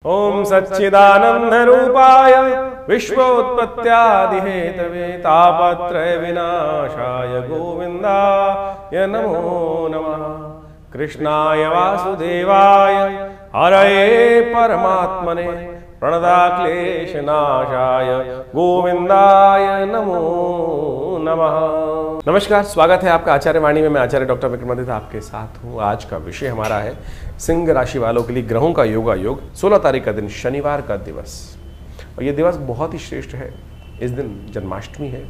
ओम सच्चिदानंद रूपाय विश्वोत्पत्त्यादिहेतवे तापत्रय विनाशाय गोविंदाय नमो नमः। कृष्णाय वासुदेवाय हरये परमात्मने प्रणताक्लेशनाशाय गोविंदाय नमो नमः। नमस्कार, स्वागत है आपका आचार्य वाणी में। मैं आचार्य डॉक्टर विक्रमादित्य आपके साथ हूँ। आज का विषय हमारा है सिंह राशि वालों के लिए ग्रहों का योगा योग। 16 तारीख का दिन, शनिवार का दिवस, और ये दिवस बहुत ही श्रेष्ठ है। इस दिन जन्माष्टमी है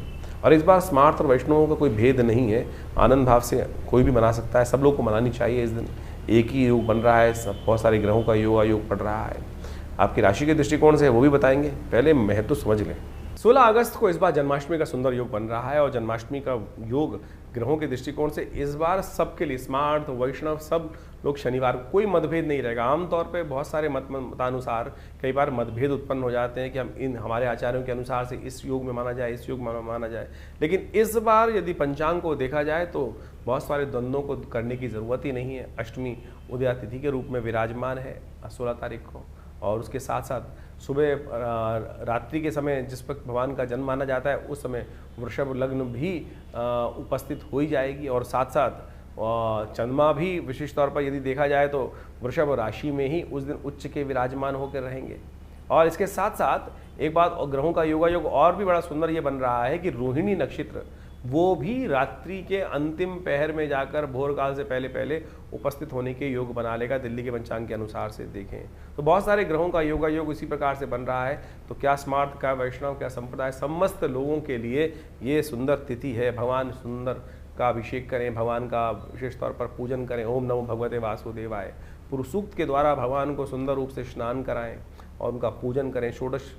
और इस बार स्मार्त और वैष्णवों का कोई भेद नहीं है। आनंद भाव से कोई भी मना सकता है, सब लोग को मनानी चाहिए। इस दिन एक ही योग बन रहा है, सब बहुत सारे ग्रहों का योगा योग पड़ रहा है। आपकी राशि के दृष्टिकोण से वो भी बताएंगे, पहले महत्व समझ लें। 16 अगस्त को इस बार जन्माष्टमी का सुंदर योग बन रहा है और जन्माष्टमी का योग ग्रहों के दृष्टिकोण से इस बार सबके लिए, स्मार्त वैष्णव सब लोग, शनिवार को कोई मतभेद नहीं रहेगा। आमतौर पे बहुत सारे मतानुसार कई बार मतभेद उत्पन्न हो जाते हैं कि हम हमारे आचार्यों के अनुसार से इस योग में माना जाए, इस योग में माना जाए। लेकिन इस बार यदि पंचांग को देखा जाए तो बहुत सारे द्वंद्वों को करने की ज़रूरत ही नहीं है। अष्टमी उदया तिथि के रूप में विराजमान है 16 तारीख को, और उसके साथ साथ सुबह रात्रि के समय जिस वक्त भगवान का जन्म माना जाता है उस समय वृषभ लग्न भी उपस्थित हो ही जाएगी। और साथ साथ चंद्रमा भी विशेष तौर पर यदि देखा जाए तो वृषभ राशि में ही उस दिन उच्च के विराजमान होकर रहेंगे। और इसके साथ साथ एक बात, और ग्रहों का योगा योग और भी बड़ा सुंदर ये बन रहा है कि रोहिणी नक्षत्र वो भी रात्रि के अंतिम पहर में जाकर भोर काल से पहले पहले उपस्थित होने के योग बना लेगा। दिल्ली के पंचांग के अनुसार से देखें तो बहुत सारे ग्रहों का योगा योग इसी प्रकार से बन रहा है। तो क्या स्मार्त, क्या वैष्णव, क्या संप्रदाय, समस्त लोगों के लिए ये सुंदर तिथि है। भगवान सुंदर का अभिषेक करें, भगवान का विशेष तौर पर पूजन करें। ओम नमो भगवते वासुदेवाय पुरुष सूक्त के द्वारा भगवान को सुंदर रूप से स्नान कराएं और उनका पूजन करें। षोडश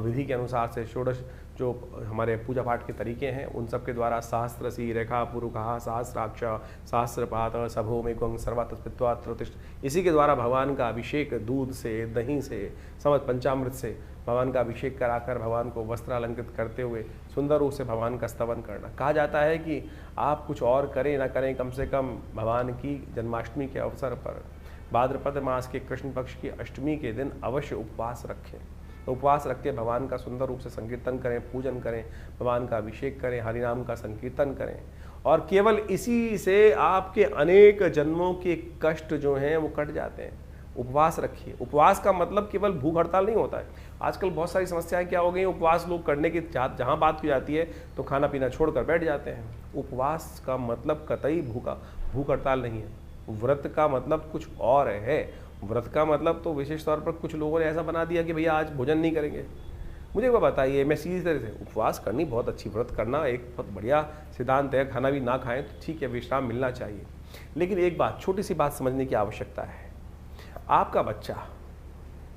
विधि के अनुसार से षोडश जो हमारे पूजा पाठ के तरीके हैं उन सब के द्वारा सहस्रसी रेखा पुरुखा सहस्राक्ष सहस्रपात सभो में गंग सर्वात्मत्वात्रोतिष्ठ, इसी के द्वारा भगवान का अभिषेक दूध से, दही से, समस्त पंचामृत से भगवान का अभिषेक कराकर भगवान को वस्त्र अलंकृत करते हुए सुंदर रूप से भगवान का स्तवन करना। कहा जाता है कि आप कुछ और करें ना करें, कम से कम भगवान की जन्माष्टमी के अवसर पर भाद्रपद मास के कृष्ण पक्ष की अष्टमी के दिन अवश्य उपवास रखें। तो उपवास रख के भगवान का सुंदर रूप से संकीर्तन करें, पूजन करें, भगवान का अभिषेक करें, हरिनाम का संकीर्तन करें, और केवल इसी से आपके अनेक जन्मों के कष्ट जो हैं वो कट जाते हैं। उपवास रखिए। उपवास का मतलब केवल भूख हड़ताल नहीं होता है। आजकल बहुत सारी समस्याएं क्या हो गई, उपवास लोग करने की जहाँ बात की जाती है तो खाना पीना छोड़कर बैठ जाते हैं। उपवास का मतलब कतई भूख हड़ताल नहीं है। व्रत का मतलब कुछ और है। व्रत का मतलब तो विशेष तौर पर कुछ लोगों ने ऐसा बना दिया कि भैया आज भोजन नहीं करेंगे। मुझे वो बताइए, मैं सीधी तरह से, उपवास करनी बहुत अच्छी, व्रत करना एक बहुत बढ़िया सिद्धांत है। खाना भी ना खाएं तो ठीक है, विश्राम मिलना चाहिए। लेकिन एक बात, छोटी सी बात समझने की आवश्यकता है। आपका बच्चा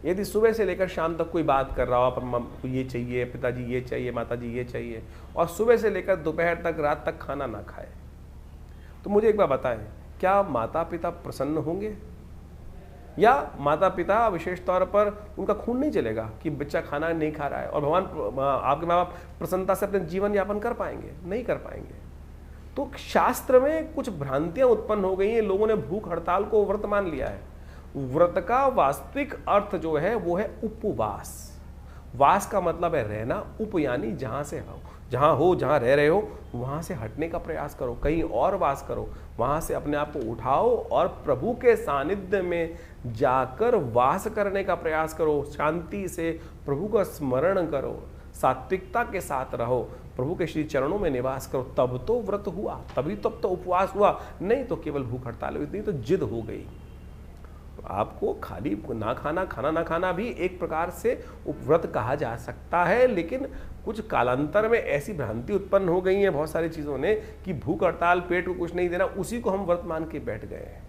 यदि सुबह से लेकर शाम तक कोई बात कर रहा हो, आप ये चाहिए, पिताजी ये चाहिए, माताजी ये चाहिए, और सुबह से लेकर दोपहर तक, रात तक खाना ना खाए, तो मुझे एक बार बताएं, क्या माता पिता प्रसन्न होंगे? या माता पिता विशेष तौर पर उनका खून नहीं चलेगा कि बच्चा खाना नहीं खा रहा है, और भगवान आपके माँ बाप प्रसन्नता से अपने जीवन यापन कर पाएंगे? नहीं कर पाएंगे। तो शास्त्र में कुछ भ्रांतियां उत्पन्न हो गई हैं। लोगों ने भूख हड़ताल को व्रत मान लिया है। व्रत का वास्तविक अर्थ जो है वो है उपवास। वास का मतलब है रहना, उप यानी जहां से हो, जहां रह रहे हो वहां से हटने का प्रयास करो, कहीं और वास करो, वहां से अपने आप को उठाओ और प्रभु के सानिध्य में जाकर वास करने का प्रयास करो। शांति से प्रभु का स्मरण करो, सात्विकता के साथ रहो, प्रभु के श्री चरणों में निवास करो, तब तो व्रत हुआ, तभी तब तो उपवास हुआ। नहीं तो केवल भूख हड़ताल हुई, नहीं तो जिद हो गई। तो आपको खाली ना खाना, खाना ना खाना भी एक प्रकार से उपव्रत कहा जा सकता है। लेकिन कुछ कालांतर में ऐसी भ्रांति उत्पन्न हो गई है बहुत सारी चीज़ों ने कि भूख हड़ताल, पेट को कुछ नहीं देना, उसी को हम व्रत मान के बैठ गए हैं।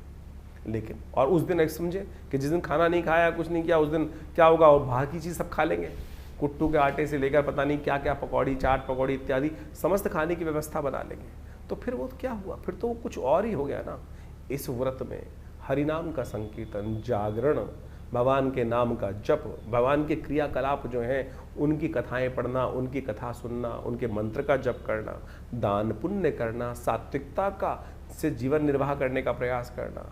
लेकिन और उस दिन एक समझे कि जिस दिन खाना नहीं खाया, कुछ नहीं किया, उस दिन क्या होगा, और बाहर की चीज़ सब खा लेंगे। कुट्टू के आटे से लेकर पता नहीं क्या क्या, पकौड़ी, चाट पकौड़ी इत्यादि समस्त खाने की व्यवस्था बना लेंगे। तो फिर वो क्या हुआ, फिर तो वो कुछ और ही हो गया ना। इस व्रत में हरिनाम का संकीर्तन, जागरण, भगवान के नाम का जप, भगवान के क्रियाकलाप जो हैं उनकी कथाएं पढ़ना, उनकी कथा सुनना, उनके मंत्र का जप करना, दान पुण्य करना, सात्विकता का से जीवन निर्वाह करने का प्रयास करना,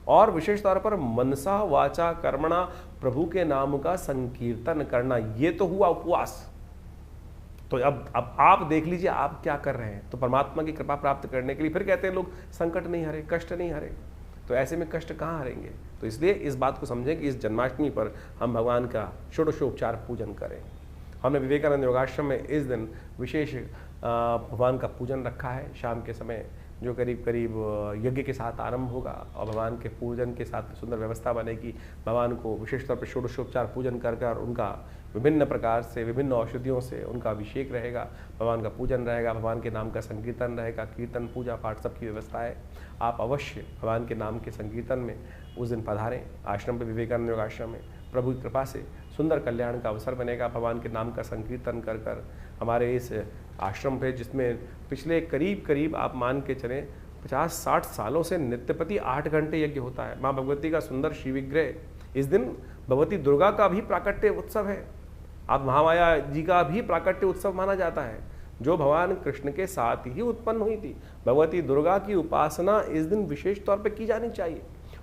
और विशेष तौर पर मनसा वाचा कर्मणा प्रभु के नाम का संकीर्तन करना, ये तो हुआ उपवास। तो अब आप देख लीजिए आप क्या कर रहे हैं। तो परमात्मा की कृपा प्राप्त करने के लिए फिर कहते हैं लोग संकट नहीं हरे, कष्ट नहीं हरे, तो ऐसे में कष्ट कहाँ हरेंगे। तो इसलिए इस बात को समझें कि इस जन्माष्टमी पर हम भगवान का षोडशोपचार पूजन करें। हमने विवेकानंद योगाश्रम में इस दिन विशेष भगवान का पूजन रखा है। शाम के समय जो करीब करीब यज्ञ के साथ आरंभ होगा और भगवान के पूजन के साथ सुंदर व्यवस्था बनेगी। भगवान को विशेष तौर पर षोडशोपचार पूजन कर उनका विभिन्न प्रकार से विभिन्न औषधियों से उनका अभिषेक रहेगा, भगवान का पूजन रहेगा, भगवान के नाम का संकीर्तन रहेगा, कीर्तन पूजा पाठ सबकी व्यवस्था है। आप अवश्य भगवान के नाम के संकीर्तन में उस दिन पधारें आश्रम पे, विवेकानंद योग आश्रम में। प्रभु की कृपा से सुंदर कल्याण का अवसर बनेगा। भगवान के नाम का संकीर्तन कर हमारे इस आश्रम पे, जिसमें पिछले करीब आप मान के चलें 50-60 सालों से नित्यप्रति 8 घंटे यज्ञ होता है। माँ भगवती का सुंदर शिव विग्रह, इस दिन भगवती दुर्गा का भी प्राकट्य उत्सव है। आप महामाया जी का भी प्राकट्य उत्सव माना जाता है, जो भगवान कृष्ण के साथ ही उत्पन्न हुई थी। भगवती दुर्गा की उपासना इस दिन विशेष तौर पर की जानी चाहिए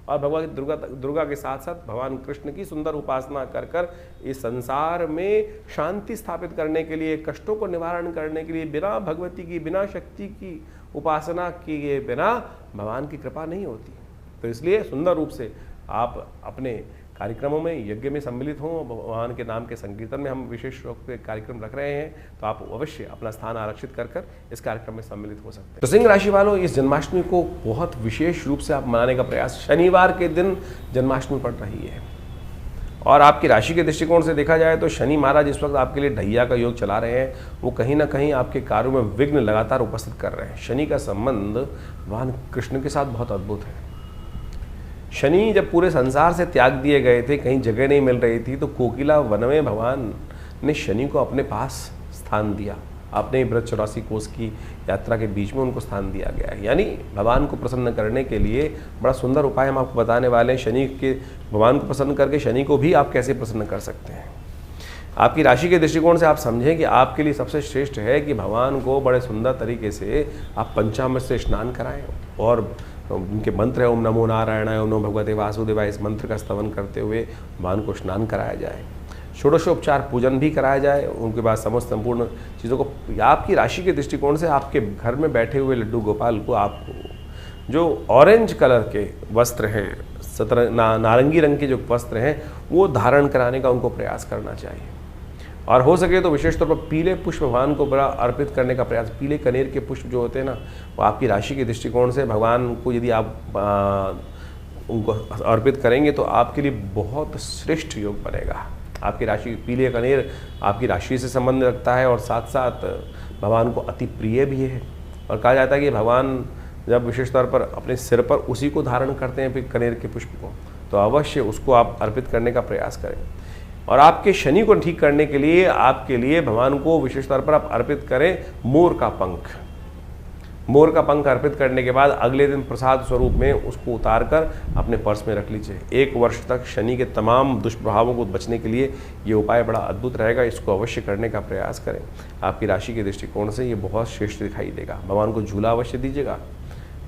और भगवती दुर्गा के साथ साथ भगवान कृष्ण की सुंदर उपासना कर इस संसार में शांति स्थापित करने के लिए, कष्टों को निवारण करने के लिए, बिना भगवती की, बिना शक्ति की उपासना किए बिना भगवान की कृपा नहीं होती। तो इसलिए सुंदर रूप से आप अपने कार्यक्रमों में, यज्ञ में सम्मिलित हों। भगवान के नाम के संकीर्तन में हम विशेष रूप से कार्यक्रम रख रहे हैं, तो आप अवश्य अपना स्थान आरक्षित कर इस कार्यक्रम में सम्मिलित हो सकते हैं। तो सिंह राशि वालों, इस जन्माष्टमी को बहुत विशेष रूप से आप मनाने का प्रयास, शनिवार के दिन जन्माष्टमी पड़ रही है और आपकी राशि के दृष्टिकोण से देखा जाए तो शनि महाराज इस वक्त आपके लिए ढैया का योग चला रहे हैं। वो कहीं ना कहीं आपके कार्यों में विघ्न लगातार उपस्थित कर रहे हैं। शनि का संबंध भगवान कृष्ण के साथ बहुत अद्भुत है। शनि जब पूरे संसार से त्याग दिए गए थे, कहीं जगह नहीं मिल रही थी, तो कोकिला वन में भगवान ने शनि को अपने पास स्थान दिया। अपने व्रत 84 कोस की यात्रा के बीच में उनको स्थान दिया गया है। यानी भगवान को प्रसन्न करने के लिए बड़ा सुंदर उपाय हम आपको बताने वाले हैं। शनि के, भगवान को प्रसन्न करके शनि को भी आप कैसे प्रसन्न कर सकते हैं। आपकी राशि के दृष्टिकोण से आप समझें कि आपके लिए सबसे श्रेष्ठ है कि भगवान को बड़े सुंदर तरीके से आप पंचामृत से स्नान कराएं और उनके मंत्र है ओम नमो नारायणाय, ओम नमो भगवते वासुदेवाय, इस मंत्र का स्तवन करते हुए भगवान को स्नान कराया जाए। षोडशोपचार पूजन भी कराया जाए। उनके बाद समस्त संपूर्ण चीज़ों को, आपकी राशि के दृष्टिकोण से आपके घर में बैठे हुए लड्डू गोपाल को आपको जो ऑरेंज कलर के वस्त्र हैं, नारंगी रंग के जो वस्त्र हैं, वो धारण कराने का उनको प्रयास करना चाहिए। और हो सके तो विशेष तौर पर पीले पुष्प भगवान को बड़ा अर्पित करने का प्रयास। पीले कनेर के पुष्प जो होते हैं ना, वो आपकी राशि के दृष्टिकोण से भगवान को यदि आप उनको अर्पित करेंगे तो आपके लिए बहुत श्रेष्ठ योग बनेगा। आपकी राशि, पीले कनेर आपकी राशि से संबंध रखता है और साथ साथ भगवान को अति प्रिय भी है। और कहा जाता है कि भगवान जब विशेष तौर पर अपने सिर पर उसी को धारण करते हैं, फिर कनेर के पुष्प को, तो अवश्य उसको आप अर्पित करने का प्रयास करें। और आपके शनि को ठीक करने के लिए आपके लिए भगवान को विशेष तौर पर आप अर्पित करें मोर का पंख। मोर का पंख अर्पित करने के बाद अगले दिन प्रसाद स्वरूप में उसको उतार कर अपने पर्स में रख लीजिए। 1 वर्ष तक शनि के तमाम दुष्प्रभावों को बचने के लिए ये उपाय बड़ा अद्भुत रहेगा। इसको अवश्य करने का प्रयास करें। आपकी राशि के दृष्टिकोण से ये बहुत श्रेष्ठ दिखाई देगा। भगवान को झूला अवश्य दीजिएगा।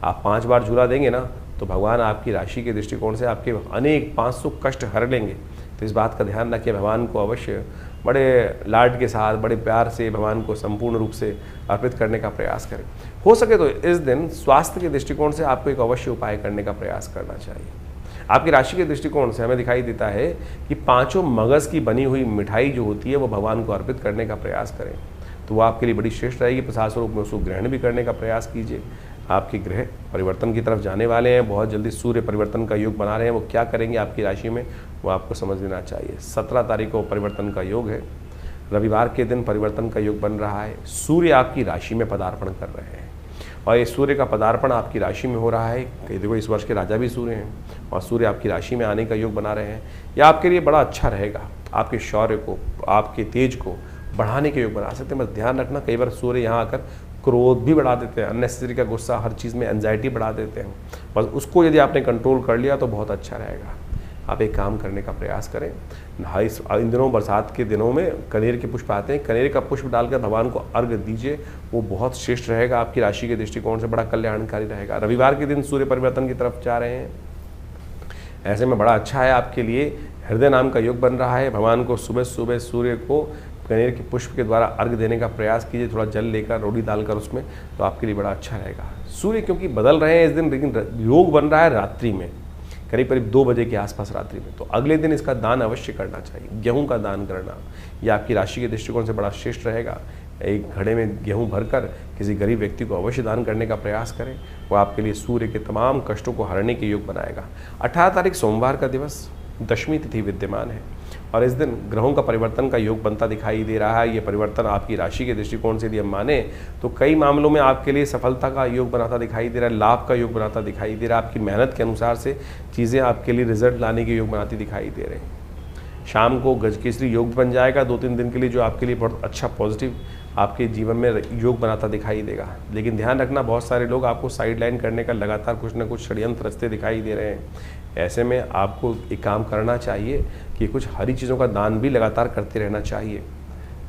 आप 5 बार झूला देंगे ना, तो भगवान आपकी राशि के दृष्टिकोण से आपके अनेक 500 कष्ट हर लेंगे। तो इस बात का ध्यान रखिए। भगवान को अवश्य बड़े लाड के साथ, बड़े प्यार से भगवान को संपूर्ण रूप से अर्पित करने का प्रयास करें। हो सके तो इस दिन स्वास्थ्य के दृष्टिकोण से आपको एक अवश्य उपाय करने का प्रयास करना चाहिए। आपकी राशि के दृष्टिकोण से हमें दिखाई देता है कि 5 मगज की बनी हुई मिठाई जो होती है वो भगवान को अर्पित करने का प्रयास करें, तो वो आपके लिए बड़ी श्रेष्ठ रहेगी। प्रसाद स्वरूप में उसको ग्रहण भी करने का प्रयास कीजिए। आपके ग्रह परिवर्तन की तरफ जाने वाले हैं, बहुत जल्दी सूर्य परिवर्तन का योग बना रहे हैं। वो क्या करेंगे आपकी राशि में, वो आपको समझ लेना चाहिए। 17 तारीख को परिवर्तन का योग है। रविवार के दिन परिवर्तन का योग बन रहा है। सूर्य आपकी राशि में पदार्पण कर रहे हैं और ये सूर्य का पदार्पण आपकी राशि में हो रहा है। देखो, इस वर्ष के राजा भी सूर्य हैं और सूर्य आपकी राशि में आने का योग बना रहे हैं। यह आपके लिए बड़ा अच्छा रहेगा। आपके शौर्य को, आपके तेज को बढ़ाने के योग बना सकते हैं। बस ध्यान रखना, कई बार सूर्य यहाँ आकर क्रोध भी बढ़ा देते हैं, अननेसेसरी का गुस्सा, हर चीज़ में एंजाइटी बढ़ा देते हैं। बस उसको यदि आपने कंट्रोल कर लिया तो बहुत अच्छा रहेगा। आप एक काम करने का प्रयास करें। इन दिनों, बरसात के दिनों में कनेर के पुष्प आते हैं, कनेर का पुष्प डालकर भगवान को अर्घ दीजिए। वो बहुत श्रेष्ठ रहेगा। आपकी राशि के दृष्टिकोण से बड़ा कल्याणकारी रहेगा। रविवार के दिन सूर्य परिवर्तन की तरफ जा रहे हैं ऐसे में बड़ा अच्छा है आपके लिए। हृदय नाम का योग बन रहा है। भगवान को सुबह सुबह सूर्य को कनेर के पुष्प के द्वारा अर्घ देने का प्रयास कीजिए, थोड़ा जल लेकर रोटी डालकर उसमें, तो आपके लिए बड़ा अच्छा रहेगा। सूर्य क्योंकि बदल रहे हैं इस दिन, लेकिन योग बन रहा है रात्रि में, करीब करीब 2 बजे के आसपास रात्रि में, तो अगले दिन इसका दान अवश्य करना चाहिए। गेहूं का दान करना यह आपकी राशि के दृष्टिकोण से बड़ा श्रेष्ठ रहेगा। एक घड़े में गेहूं भरकर किसी गरीब व्यक्ति को अवश्य दान करने का प्रयास करें, वो आपके लिए सूर्य के तमाम कष्टों को हरने के योग बनाएगा। 18 तारीख सोमवार का दिवस, दशमी तिथि विद्यमान है और इस दिन ग्रहों का परिवर्तन का योग बनता दिखाई दे रहा है। ये परिवर्तन आपकी राशि के दृष्टिकोण से यदि हम माने तो कई मामलों में आपके लिए सफलता का योग बनाता दिखाई दे रहा है, लाभ का योग बनाता दिखाई दे रहा है। आपकी मेहनत के अनुसार से चीज़ें आपके लिए रिजल्ट लाने के योग बनाती दिखाई दे रहे हैं। शाम को गजकेसरी योग बन जाएगा 2-3 दिन के लिए, जो आपके लिए बहुत अच्छा पॉजिटिव आपके जीवन में योग बनाता दिखाई देगा। लेकिन ध्यान रखना, बहुत सारे लोग आपको साइडलाइन करने का लगातार कुछ ना कुछ षड्यंत्र रचते दिखाई दे रहे हैं। ऐसे में आपको एक काम करना चाहिए कि कुछ हरी चीज़ों का दान भी लगातार करते रहना चाहिए।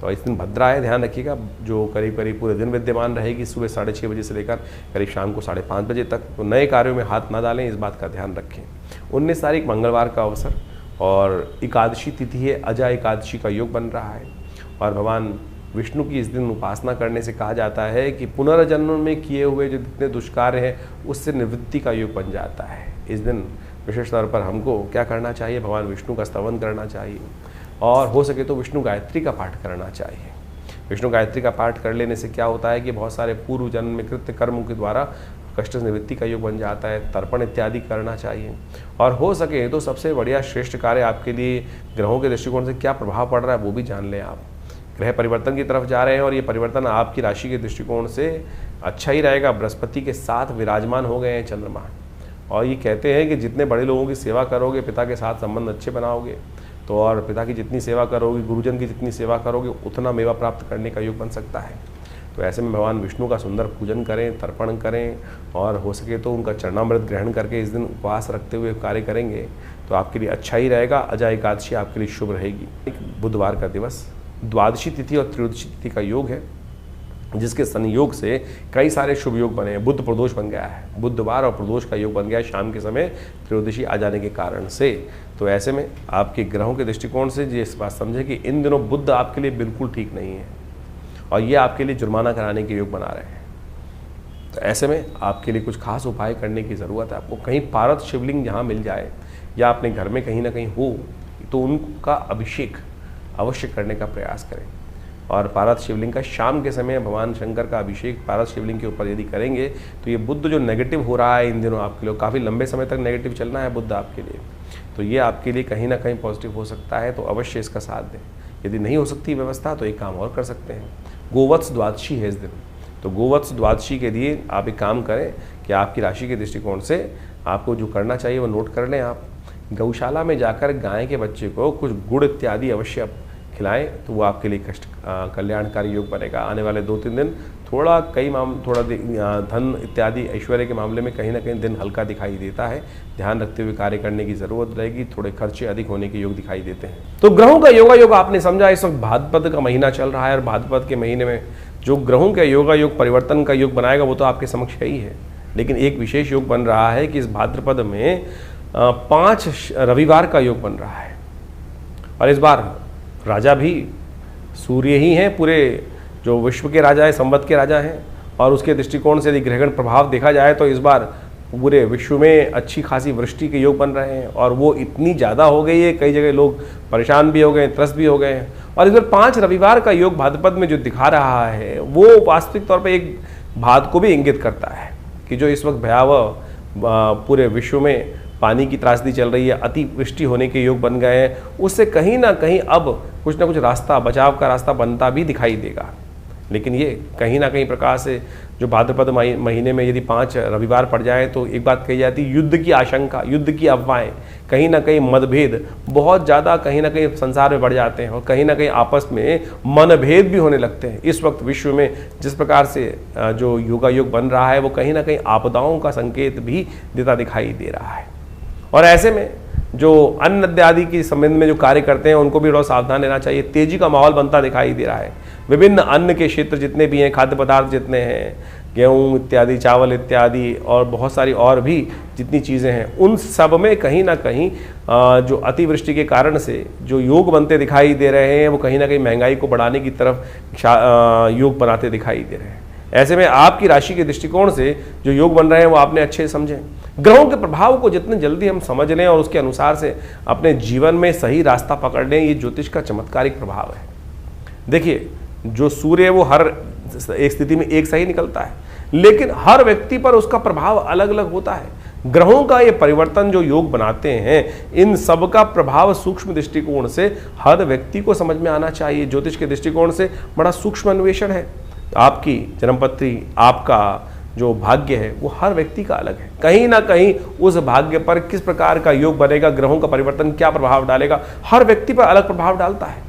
तो इस दिन भद्रा है, ध्यान रखिएगा, जो करीब करीब पूरे दिन विद्यमान रहेगी, सुबह 6:30 बजे से लेकर करीब शाम को 5:30 बजे तक। तो नए कार्यों में हाथ ना डालें, इस बात का ध्यान रखें। 19 तारीख मंगलवार का अवसर और एकादशी तिथि है, अजा एकादशी का योग बन रहा है और भगवान विष्णु की इस दिन उपासना करने से कहा जाता है कि पुनर्जन्म में किए हुए जो जितने दुष्कार्य हैं उससे निवृत्ति का योग बन जाता है। इस दिन विशेष तौर पर हमको क्या करना चाहिए, भगवान विष्णु का स्तवन करना चाहिए और हो सके तो विष्णु गायत्री का पाठ करना चाहिए। विष्णु गायत्री का पाठ कर लेने से क्या होता है कि बहुत सारे पूर्व जन्म में कृत्य कर्मों के द्वारा कष्ट निवृत्ति का योग बन जाता है। तर्पण इत्यादि करना चाहिए और हो सके तो सबसे बढ़िया श्रेष्ठ कार्य आपके लिए ग्रहों के दृष्टिकोण से क्या प्रभाव पड़ रहा है वो भी जान लें। आप ग्रह परिवर्तन की तरफ जा रहे हैं और ये परिवर्तन आपकी राशि के दृष्टिकोण से अच्छा ही रहेगा। बृहस्पति के साथ विराजमान हो गए हैं चंद्रमा और ये कहते हैं कि जितने बड़े लोगों की सेवा करोगे, पिता के साथ संबंध अच्छे बनाओगे, तो और पिता की जितनी सेवा करोगे, गुरुजन की जितनी सेवा करोगे, उतना मेवा प्राप्त करने का योग बन सकता है। तो ऐसे में भगवान विष्णु का सुंदर पूजन करें, तर्पण करें और हो सके तो उनका चरणामृत ग्रहण करके इस दिन उपवास रखते हुए कार्य करेंगे तो आपके लिए अच्छा ही रहेगा। अजा एकादशी आपके लिए शुभ रहेगी। एक बुधवार का दिवस, द्वादशी तिथि और त्रयोदशी तिथि का योग है, जिसके संयोग से कई सारे शुभ योग बने हैं। बुध प्रदोष बन गया है, बुधवार और प्रदोष का योग बन गया है शाम के समय त्रयोदशी आ जाने के कारण से। तो ऐसे में आपके ग्रहों के दृष्टिकोण से ये इस बात समझे कि इन दिनों बुध आपके लिए बिल्कुल ठीक नहीं है और ये आपके लिए जुर्माना कराने के योग बना रहे हैं। तो ऐसे में आपके लिए कुछ खास उपाय करने की ज़रूरत है। आपको कहीं पारद शिवलिंग जहाँ मिल जाए या अपने घर में कहीं ना कहीं हो तो उनका अभिषेक अवश्य करने का प्रयास करें। और पारद शिवलिंग का शाम के समय भगवान शंकर का अभिषेक पारद शिवलिंग के ऊपर यदि करेंगे तो ये बुध जो नेगेटिव हो रहा है इन दिनों आपके लिए, काफ़ी लंबे समय तक नेगेटिव चलना है बुध आपके लिए, तो ये आपके लिए कहीं ना कहीं पॉजिटिव हो सकता है। तो अवश्य इसका साथ दें। यदि नहीं हो सकती व्यवस्था तो एक काम और कर सकते हैं, गोवत्स द्वादशी है इस दिन, तो गोवत्स द्वादशी के लिए आप एक काम करें कि आपकी राशि के दृष्टिकोण से आपको जो करना चाहिए वो नोट कर लें। आप गौशाला में जाकर गाय के बच्चे को कुछ गुड़ इत्यादि अवश्य खिलाएं तो वो आपके लिए कल्याणकारी योग बनेगा। आने वाले 2-3 दिन थोड़ा धन इत्यादि ऐश्वर्य के मामले में कहीं ना कहीं दिन हल्का दिखाई देता है, ध्यान रखते हुए कार्य करने की जरूरत रहेगी। थोड़े खर्चे अधिक होने के योग दिखाई देते हैं। तो ग्रहों का योगा योग आपने समझा, इस वक्त भाद्रपद का महीना चल रहा है और भाद्रपद के महीने में जो ग्रहों का योगा योग परिवर्तन का योग बनाएगा वो तो आपके समक्ष ही है, लेकिन एक विशेष योग बन रहा है कि इस भाद्रपद में 5 रविवार का योग बन रहा है और इस बार राजा भी सूर्य ही हैं, पूरे जो विश्व के राजा है, संवत के राजा हैं और उसके दृष्टिकोण से यदि ग्रहगण प्रभाव देखा जाए तो इस बार पूरे विश्व में अच्छी खासी वृष्टि के योग बन रहे हैं और वो इतनी ज़्यादा हो गई है, कई जगह लोग परेशान भी हो गए, त्रस्त भी हो गए हैं। और इस बार 5 रविवार का योग भाद्रपद में जो दिखा रहा है वो वास्तविक तौर पर एक बात को भी इंगित करता है कि जो इस वक्त भयावह पूरे विश्व में पानी की त्रासदी चल रही है, अतिवृष्टि होने के योग बन गए हैं, उससे कहीं ना कहीं अब कुछ ना कुछ रास्ता, बचाव का रास्ता बनता भी दिखाई देगा। लेकिन ये कहीं ना कहीं प्रकार से जो भाद्रपद महीने में यदि 5 रविवार पड़ जाए तो एक बात कही जाती है, युद्ध की आशंका, युद्ध की अफवाहें, कहीं ना कहीं मतभेद बहुत ज़्यादा कहीं ना कहीं संसार में बढ़ जाते हैं और कहीं ना कहीं आपस में मनभेद भी होने लगते हैं। इस वक्त विश्व में जिस प्रकार से जो योगा योग बन रहा है वो कहीं ना कहीं आपदाओं का संकेत भी देता दिखाई दे रहा है। और ऐसे में जो अन्न इत्यादि के संबंध में जो कार्य करते हैं उनको भी थोड़ा सावधान रहना चाहिए। तेजी का माहौल बनता दिखाई दे रहा है। विभिन्न अन्न के क्षेत्र जितने भी हैं, खाद्य पदार्थ जितने हैं, गेहूँ इत्यादि, चावल इत्यादि और बहुत सारी और भी जितनी चीज़ें हैं, उन सब में कहीं ना कहीं जो अतिवृष्टि के कारण से जो योग बनते दिखाई दे रहे हैं वो कहीं ना कहीं महंगाई को बढ़ाने की तरफ योग बनाते दिखाई दे रहे हैं। ऐसे में आपकी राशि के दृष्टिकोण से जो योग बन रहे हैं वो आपने अच्छे से समझें। ग्रहों के प्रभाव को जितने जल्दी हम समझ लें और उसके अनुसार से अपने जीवन में सही रास्ता पकड़ लें, ये ज्योतिष का चमत्कारिक प्रभाव है। देखिए, जो सूर्य है वो हर एक स्थिति में एक सही निकलता है, लेकिन हर व्यक्ति पर उसका प्रभाव अलग अलग होता है। ग्रहों का ये परिवर्तन जो योग बनाते हैं, इन सब का प्रभाव सूक्ष्म दृष्टिकोण से हर व्यक्ति को समझ में आना चाहिए। ज्योतिष के दृष्टिकोण से बड़ा सूक्ष्म अन्वेषण है। आपकी जन्मपत्री, आपका जो भाग्य है वो हर व्यक्ति का अलग है। कहीं ना कहीं उस भाग्य पर किस प्रकार का योग बनेगा, ग्रहों का परिवर्तन क्या प्रभाव डालेगा, हर व्यक्ति पर अलग प्रभाव डालता है।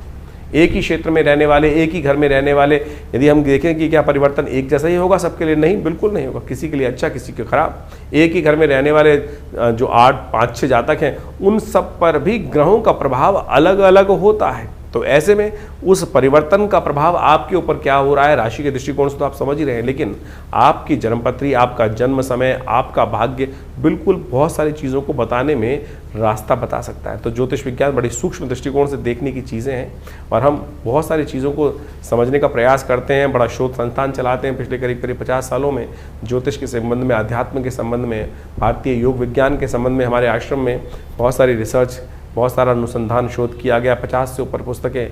एक ही क्षेत्र में रहने वाले, एक ही घर में रहने वाले, यदि हम देखें कि क्या परिवर्तन एक जैसा ही होगा सबके लिए, नहीं, बिल्कुल नहीं होगा। किसी के लिए अच्छा, किसी के खराब। एक ही घर में रहने वाले जो 8, 5, 6 जातक हैं, उन सब पर भी ग्रहों का प्रभाव अलग अलग होता है। तो ऐसे में उस परिवर्तन का प्रभाव आपके ऊपर क्या हो रहा है, राशि के दृष्टिकोण से तो आप समझ ही रहे हैं, लेकिन आपकी जन्मपत्री, आपका जन्म समय, आपका भाग्य बिल्कुल बहुत सारी चीज़ों को बताने में रास्ता बता सकता है। तो ज्योतिष विज्ञान बड़ी सूक्ष्म दृष्टिकोण से देखने की चीज़ें हैं और हम बहुत सारी चीज़ों को समझने का प्रयास करते हैं। बड़ा शोध संस्थान चलाते हैं पिछले करीब 50 सालों में। ज्योतिष के संबंध में, अध्यात्म के संबंध में, भारतीय योग विज्ञान के संबंध में हमारे आश्रम में बहुत सारी रिसर्च, बहुत सारा अनुसंधान, शोध किया गया। 50 से ऊपर पुस्तकें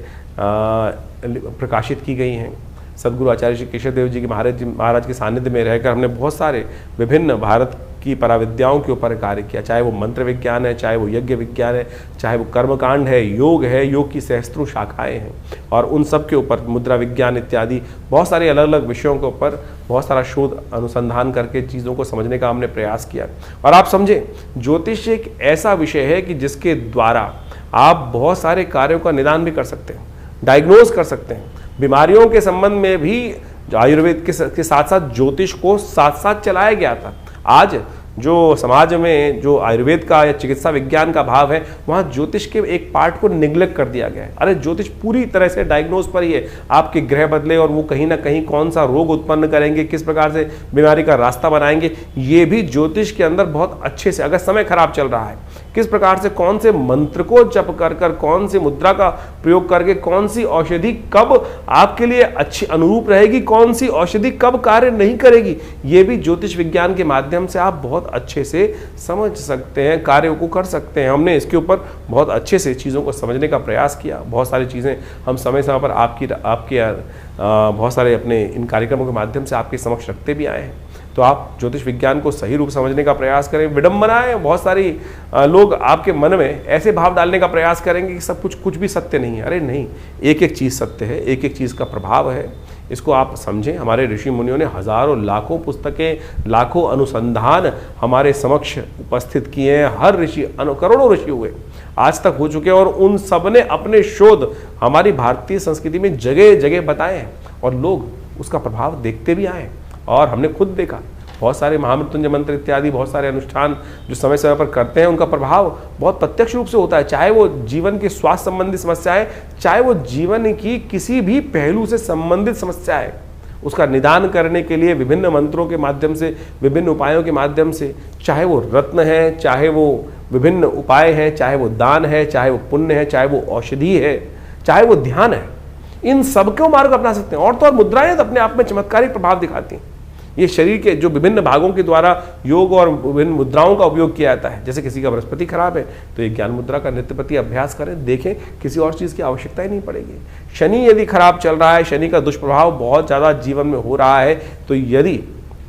प्रकाशित की गई हैं। सदगुरु आचार्य श्री केशव देव जी के महाराज के सानिध्य में रहकर हमने बहुत सारे विभिन्न भारत की पराविद्याओं के ऊपर कार्य किया, चाहे वो मंत्र विज्ञान है, चाहे वो यज्ञ विज्ञान है, चाहे वो कर्मकांड है, योग की सहस्त्रों शाखाएं हैं, और उन सब के ऊपर मुद्रा विज्ञान इत्यादि बहुत सारे अलग अलग विषयों के ऊपर बहुत सारा शोध अनुसंधान करके चीज़ों को समझने का हमने प्रयास किया। और आप समझें, ज्योतिष एक ऐसा विषय है कि जिसके द्वारा आप बहुत सारे कार्यों का निदान भी कर सकते हैं, डायग्नोज कर सकते हैं। बीमारियों के संबंध में भी आयुर्वेद के साथ साथ ज्योतिष को साथ साथ चलाया गया था। आज जो समाज में जो आयुर्वेद का या चिकित्सा विज्ञान का भाव है, वहाँ ज्योतिष के एक पार्ट को निग्लेक्ट कर दिया गया है। अरे ज्योतिष पूरी तरह से डायग्नोज पर ही है, आपके ग्रह बदले और वो कहीं ना कहीं कौन सा रोग उत्पन्न करेंगे, किस प्रकार से बीमारी का रास्ता बनाएंगे, ये भी ज्योतिष के अंदर बहुत अच्छे से, अगर समय खराब चल रहा है, किस प्रकार से कौन से मंत्र को जप कर कर, कौन सी मुद्रा का प्रयोग करके, कौन सी औषधि कब आपके लिए अच्छी अनुरूप रहेगी, कौन सी औषधि कब कार्य नहीं करेगी, ये भी ज्योतिष विज्ञान के माध्यम से आप बहुत अच्छे से समझ सकते हैं, कार्यों को कर सकते हैं। हमने इसके ऊपर बहुत अच्छे से चीज़ों को समझने का प्रयास किया। बहुत सारी चीज़ें हम समय समय पर आपके बहुत सारे अपने इन कार्यक्रमों के माध्यम से आपके समक्ष रखते भी आए हैं। तो आप ज्योतिष विज्ञान को सही रूप समझने का प्रयास करें। विडंबनाएं, बहुत सारी लोग आपके मन में ऐसे भाव डालने का प्रयास करेंगे कि सब कुछ भी सत्य नहीं है। अरे नहीं, एक एक चीज़ सत्य है, एक एक चीज़ का प्रभाव है, इसको आप समझें। हमारे ऋषि मुनियों ने हजारों लाखों पुस्तकें, लाखों अनुसंधान हमारे समक्ष उपस्थित किए हैं। हर ऋषि, करोड़ों ऋषि हुए आज तक हो चुके हैं, और उन सब ने अपने शोध हमारी भारतीय संस्कृति में जगह जगह बताए हैं, और लोग उसका प्रभाव देखते भी आए। और हमने खुद देखा, बहुत सारे महामृत्युंजय मंत्र इत्यादि, बहुत सारे अनुष्ठान जो समय समय पर करते हैं, उनका प्रभाव बहुत प्रत्यक्ष रूप से होता है। चाहे वो जीवन के स्वास्थ्य संबंधी समस्याएं, चाहे वो जीवन की किसी भी पहलू से संबंधित समस्याएं, उसका निदान करने के लिए विभिन्न मंत्रों के माध्यम से, विभिन्न उपायों के माध्यम से, चाहे वो रत्न है, चाहे वो विभिन्न उपाय हैं, चाहे वो दान है, चाहे वो पुण्य है, चाहे वो औषधि है, चाहे वो ध्यान है, इन सबको मार्ग अपना सकते हैं। और तो और मुद्राएं तो अपने आप में चमत्कारिक प्रभाव दिखाती हैं। ये शरीर के जो विभिन्न भागों के द्वारा योग और विभिन्न मुद्राओं का उपयोग किया जाता है। जैसे किसी का बृहस्पति खराब है तो ये ज्ञान मुद्रा का नित्य प्रति अभ्यास करें, देखें, किसी और चीज़ की आवश्यकता ही नहीं पड़ेगी। शनि यदि खराब चल रहा है, शनि का दुष्प्रभाव बहुत ज़्यादा जीवन में हो रहा है, तो यदि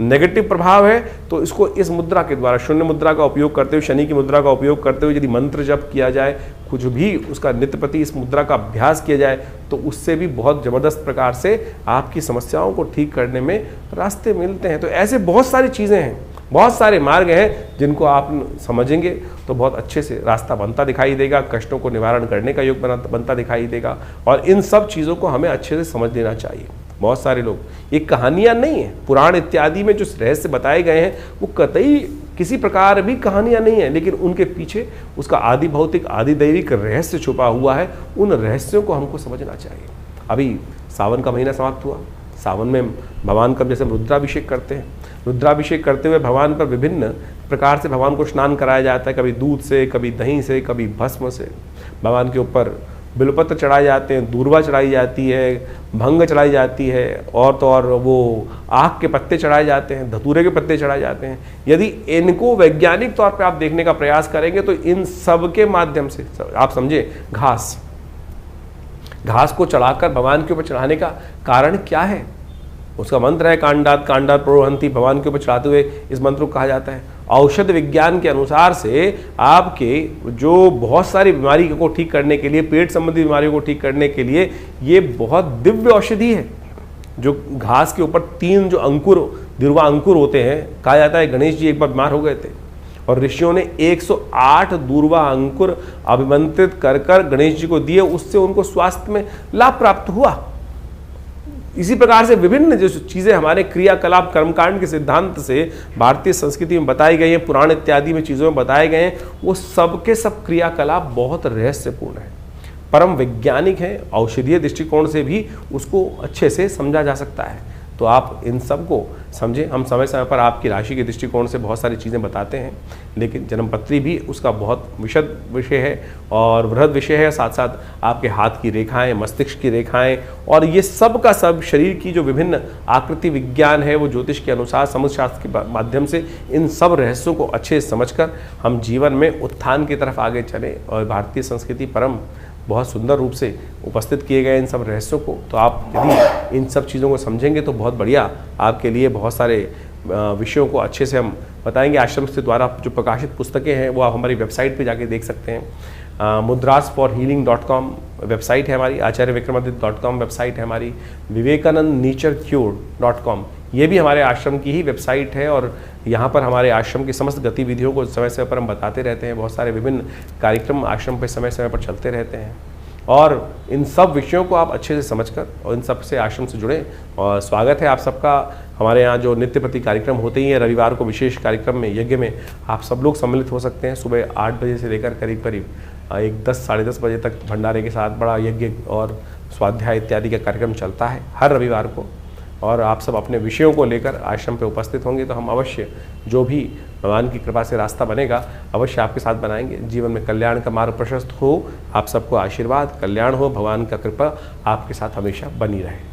नेगेटिव प्रभाव है तो इसको इस मुद्रा के द्वारा, शून्य मुद्रा का उपयोग करते हुए, शनि की मुद्रा का उपयोग करते हुए यदि मंत्र जप किया जाए, कुछ भी उसका नित्य प्रति इस मुद्रा का अभ्यास किया जाए, तो उससे भी बहुत ज़बरदस्त प्रकार से आपकी समस्याओं को ठीक करने में रास्ते मिलते हैं। तो ऐसे बहुत सारी चीज़ें हैं, बहुत सारे मार्ग हैं जिनको आप समझेंगे तो बहुत अच्छे से रास्ता बनता दिखाई देगा, कष्टों को निवारण करने का योग बनता दिखाई देगा। और इन सब चीज़ों को हमें अच्छे से समझ लेना चाहिए। बहुत सारे लोग, ये कहानियाँ नहीं है, पुराण इत्यादि में जो रहस्य बताए गए हैं वो कतई किसी प्रकार भी कहानियाँ नहीं है, लेकिन उनके पीछे उसका आदि भौतिक, आदि दैविक रहस्य छुपा हुआ है। उन रहस्यों को हमको समझना चाहिए। अभी सावन का महीना समाप्त हुआ, सावन में भगवान का जैसे रुद्राभिषेक करते हैं, रुद्राभिषेक करते हुए भगवान पर विभिन्न प्रकार से भगवान को स्नान कराया जाता है, कभी दूध से, कभी दही से, कभी भस्म से। भगवान के ऊपर बिल्वपत्र चढ़ाए जाते हैं, दूर्वा चढ़ाई जाती है, भंग चढ़ाई जाती है, और तो और वो आक के पत्ते चढ़ाए जाते हैं, धतूरे के पत्ते चढ़ाए जाते हैं। यदि इनको वैज्ञानिक तौर पे आप देखने का प्रयास करेंगे तो इन सब के माध्यम से आप समझे, घास को चढ़ाकर भगवान के ऊपर चढ़ाने का कारण क्या है? उसका मंत्र है कांडात कांडात प्रोहंती, भगवान के ऊपर चढ़ाते हुए इस मंत्र को कहा जाता है। औषध विज्ञान के अनुसार से आपके जो बहुत सारी बीमारी को ठीक करने के लिए, पेट संबंधी बीमारियों को ठीक करने के लिए ये बहुत दिव्य औषधि है। जो घास के ऊपर 3 जो अंकुर, दिरवा अंकुर होते हैं, कहा जाता है गणेश जी एक बार बीमार हो गए थे और ऋषियों ने 108 दूर्वा अंकुर अभिमंत्रित कर कर गणेश जी को दिए, उससे उनको स्वास्थ्य में लाभ प्राप्त हुआ। इसी प्रकार से विभिन्न जो चीज़ें हमारे क्रियाकलाप कर्मकांड के सिद्धांत से भारतीय संस्कृति में बताई गई हैं, पुराण इत्यादि में चीज़ों में बताए गए हैं, वो सब के सब क्रियाकलाप बहुत रहस्यपूर्ण है, परम वैज्ञानिक है। औषधीय दृष्टिकोण से भी उसको अच्छे से समझा जा सकता है। तो आप इन सब को समझें। हम समय समय पर आपकी राशि के दृष्टिकोण से बहुत सारी चीज़ें बताते हैं, लेकिन जन्मपत्री भी उसका बहुत विशद विषय है और वृहद विषय है। साथ साथ आपके हाथ की रेखाएं, मस्तिष्क की रेखाएं और ये सब का सब शरीर की जो विभिन्न आकृति विज्ञान है, वो ज्योतिष के अनुसार समुद्र शास्त्र के माध्यम से इन सब रहस्यों को अच्छे से समझकर हम जीवन में उत्थान की तरफ आगे चलें। और भारतीय संस्कृति परम बहुत सुंदर रूप से उपस्थित किए गए इन सब रहस्यों को, तो आप यदि इन सब चीज़ों को समझेंगे तो बहुत बढ़िया आपके लिए बहुत सारे विषयों को अच्छे से हम बताएंगे। आश्रम से द्वारा जो प्रकाशित पुस्तकें हैं वो आप हमारी वेबसाइट पे जाके देख सकते हैं। mudrasforhealing.com वेबसाइट है हमारी, acharyavickramaditya.com वेबसाइट है हमारी, vivekanandnaturecure.com ये भी हमारे आश्रम की ही वेबसाइट है। और यहाँ पर हमारे आश्रम की समस्त गतिविधियों को समय समय पर हम बताते रहते हैं। बहुत सारे विभिन्न कार्यक्रम आश्रम पे समय समय पर चलते रहते हैं और इन सब विषयों को आप अच्छे से समझकर और इन सब से आश्रम से जुड़ें। और स्वागत है आप सबका हमारे यहाँ जो नित्य प्रति कार्यक्रम होते ही हैं। रविवार को विशेष कार्यक्रम में, यज्ञ में आप सब लोग सम्मिलित हो सकते हैं। सुबह 8 बजे से लेकर करीब करीब 10 साढ़े 10 बजे तक भंडारे के साथ बड़ा यज्ञ और स्वाध्याय इत्यादि का कार्यक्रम चलता है हर रविवार को। और आप सब अपने विषयों को लेकर आश्रम पे उपस्थित होंगे तो हम अवश्य जो भी भगवान की कृपा से रास्ता बनेगा अवश्य आपके साथ बनाएंगे। जीवन में कल्याण का मार्ग प्रशस्त हो, आप सबको आशीर्वाद, कल्याण हो, भगवान का कृपा आपके साथ हमेशा बनी रहे।